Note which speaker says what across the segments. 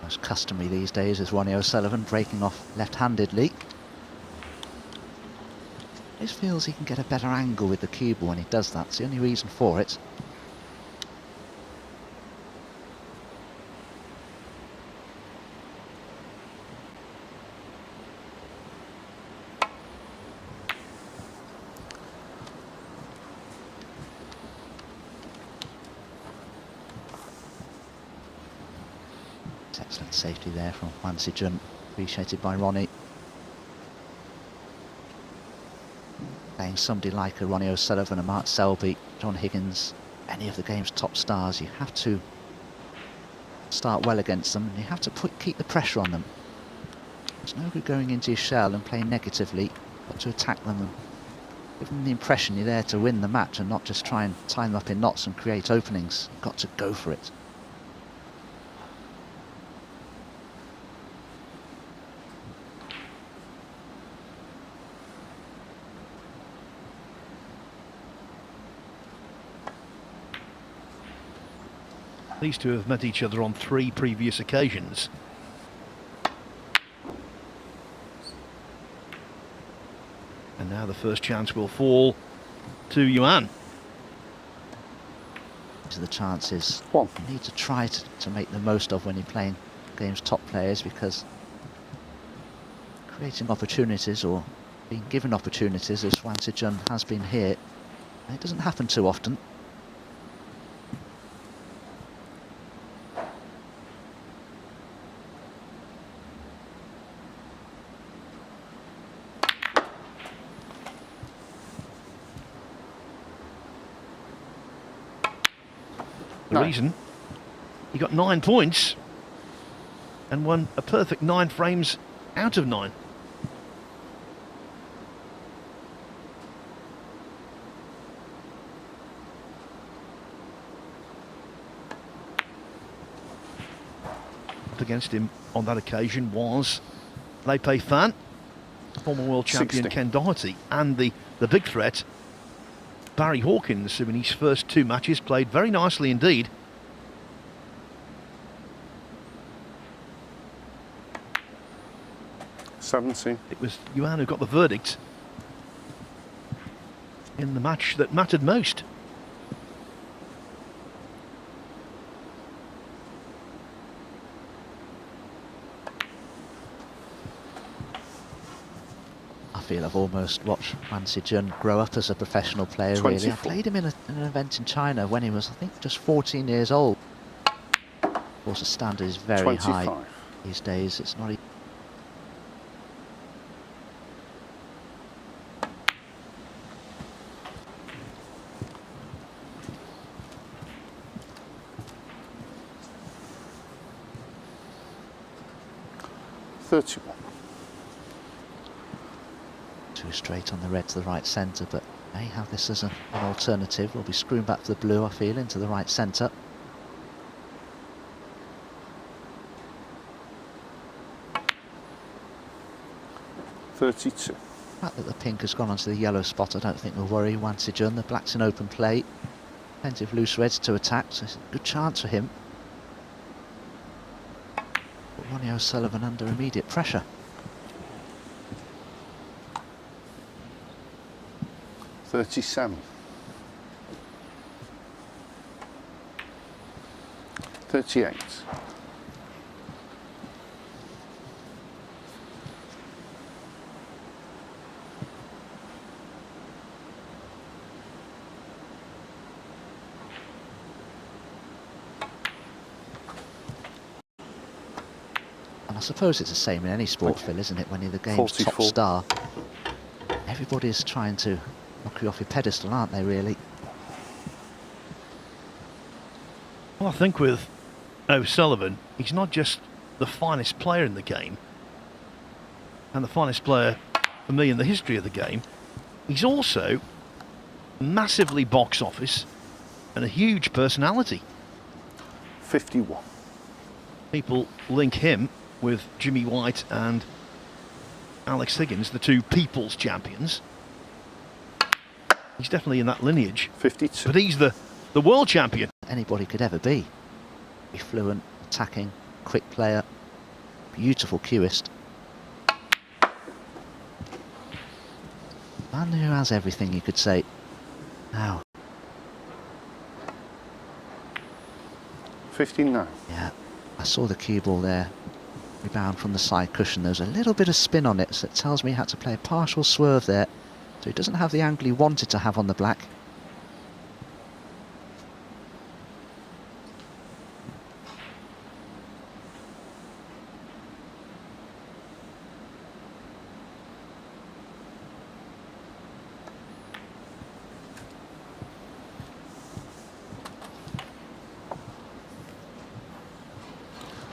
Speaker 1: Most customary these days is Ronnie O'Sullivan breaking off left-handedly. He just feels he can get a better angle with the cue ball when he does that. It's the only reason for it. Excellent safety there from Yuan Sijun, appreciated by Ronnie. Playing somebody like a Ronnie O'Sullivan, a Mark Selby, John Higgins, any of the game's top stars, you have to start well against them, and you have to keep the pressure on them. There's no good going into your shell and playing negatively. You've got to attack them and give them the impression you're there to win the match and not just try and tie them up in knots and create openings. You've got to go for it.
Speaker 2: These two have met each other on 3 previous occasions. And now the first chance will fall to Yuan.
Speaker 1: These are the chances you need to try to make the most of when you're playing game's top players, because creating opportunities or being given opportunities, as Yuan Sijun has been here, it doesn't happen too often.
Speaker 2: The reason he got 9 points and won a perfect 9 frames out of 9. Up against him on that occasion was Lei Pei Fan, former world champion
Speaker 3: 60.
Speaker 2: Ken Doherty, and the big threat Barry Hawkins, who in his first 2 matches played very nicely indeed. It was Yuan who got the verdict in the match that mattered most.
Speaker 1: I feel I've almost watched Yuan Sijun grow up as a professional player,
Speaker 3: 24.
Speaker 1: really. I played him in an event in China when he was, I think, just 14 years old. Of course, the standard is very
Speaker 3: 25.
Speaker 1: high these days. It's not... Two straight on the red to the right centre, but may have this as an alternative. We'll be screwing back to the blue, I feel, into the right centre.
Speaker 3: The
Speaker 1: fact that the pink has gone onto the yellow spot, I don't think will worry Yuan Sijun. The black's in open play. Plenty of loose reds to attack, so it's a good chance for him. But Ronnie O'Sullivan under immediate pressure.
Speaker 3: 37. 38.
Speaker 1: And I suppose it's the same in any sport, Phil, isn't it? When you're the game's
Speaker 3: 44.
Speaker 1: top star, everybody's trying to knock you off your pedestal, aren't they, really?
Speaker 2: Well, I think with O'Sullivan, he's not just the finest player in the game, and the finest player for me in the history of the game, he's also massively box office and a huge personality.
Speaker 3: 51.
Speaker 2: People link him with Jimmy White and Alex Higgins, the 2 People's Champions. He's definitely in that lineage.
Speaker 3: 52.
Speaker 2: But he's the world champion.
Speaker 1: Anybody could ever be. Be fluent, attacking, quick player. beautiful cueist. Man who has everything, you could say. Now,
Speaker 3: 59.
Speaker 1: yeah, I saw the cue ball there. Rebound from the side cushion. There's a little bit of spin on it, so it tells me he had to play a partial swerve there. So he doesn't have the angle he wanted to have on the black.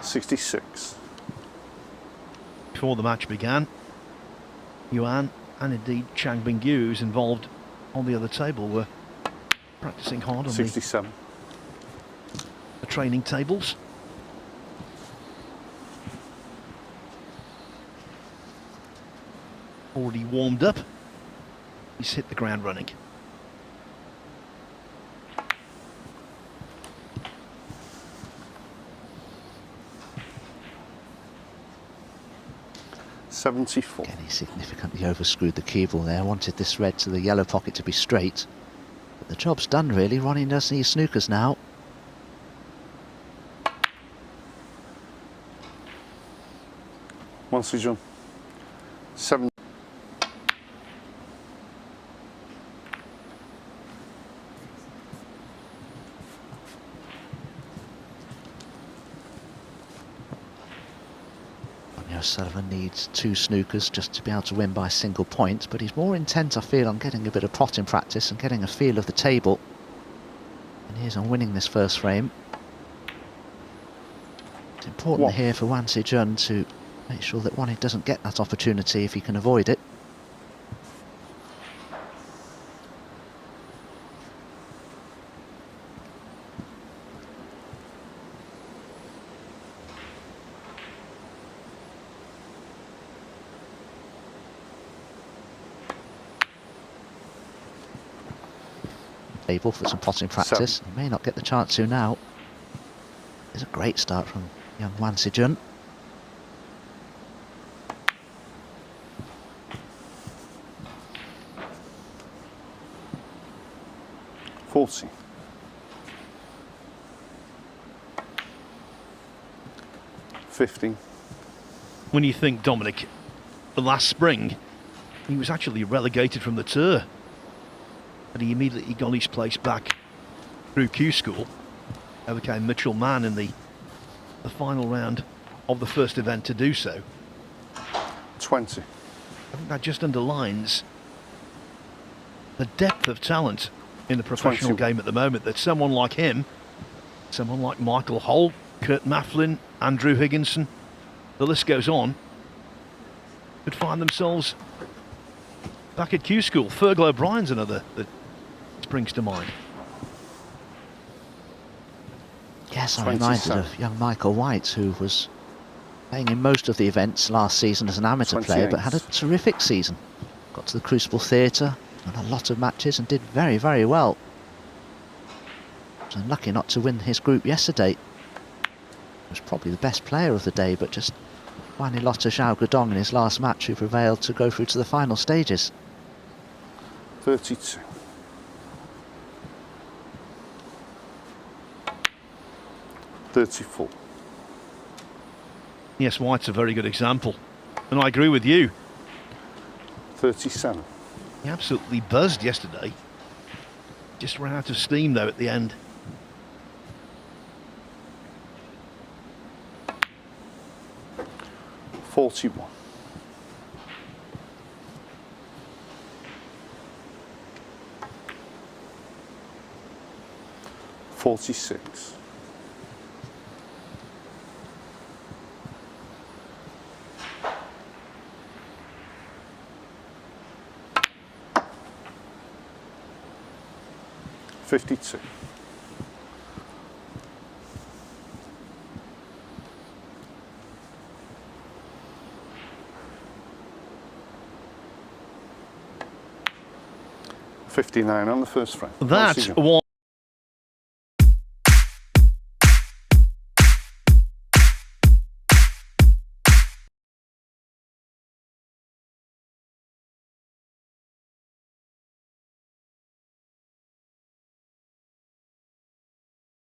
Speaker 3: $66.
Speaker 2: Before the match began, Yuan and indeed Chang Bingyu, who's involved on the other table, were practicing hard on
Speaker 3: 67.
Speaker 2: the training tables. Already warmed up. He's hit the ground running.
Speaker 3: $74.
Speaker 1: Again, he significantly overscrewed the cue ball there. Wanted this red to the yellow pocket to be straight. But the job's done, really. Ronnie does need snookers now.
Speaker 3: Yuan Sijun. 7.
Speaker 1: Sullivan needs 2 snookers just to be able to win by a single point, but he's more intent, I feel, on getting a bit of potting practice and getting a feel of the table. And here's on winning this first frame. It's important here for Yuan Sijun to make sure that Ronnie doesn't get that opportunity if he can avoid it. Able for some potting practice. He may not get the chance to now. It's a great start from young Yuan Sijun.
Speaker 3: $40. $50.
Speaker 2: When you think, Dominic, the last spring, he was actually relegated from the tour. And he immediately got his place back through Q School. Overcame Mitchell Mann in the final round of the first event to do so.
Speaker 3: 20.
Speaker 2: I think that just underlines the depth of talent in the professional
Speaker 3: 21.
Speaker 2: game at the moment, that someone like him, someone like Michael Holt, Kurt Mafflin, Andrew Higginson, the list goes on, could find themselves back at Q School. Fergal O'Brien's another that springs to mind.
Speaker 1: Yes, I'm reminded of young Michael White, who was playing in most of the events last season as an amateur player, but had a terrific season. Got to the Crucible Theatre, won a lot of matches and did very, very well. Was unlucky not to win his group yesterday. He was probably the best player of the day, but just finally lost to Zhao Guodong in his last match, who prevailed to go through to the final stages.
Speaker 3: 32. $34.
Speaker 2: Yes, White's a very good example. And I agree with you.
Speaker 3: 37.
Speaker 2: He absolutely buzzed yesterday. Just ran out of steam, though, at the end.
Speaker 3: $41. $46. $52. $59 on the first frame.
Speaker 2: That was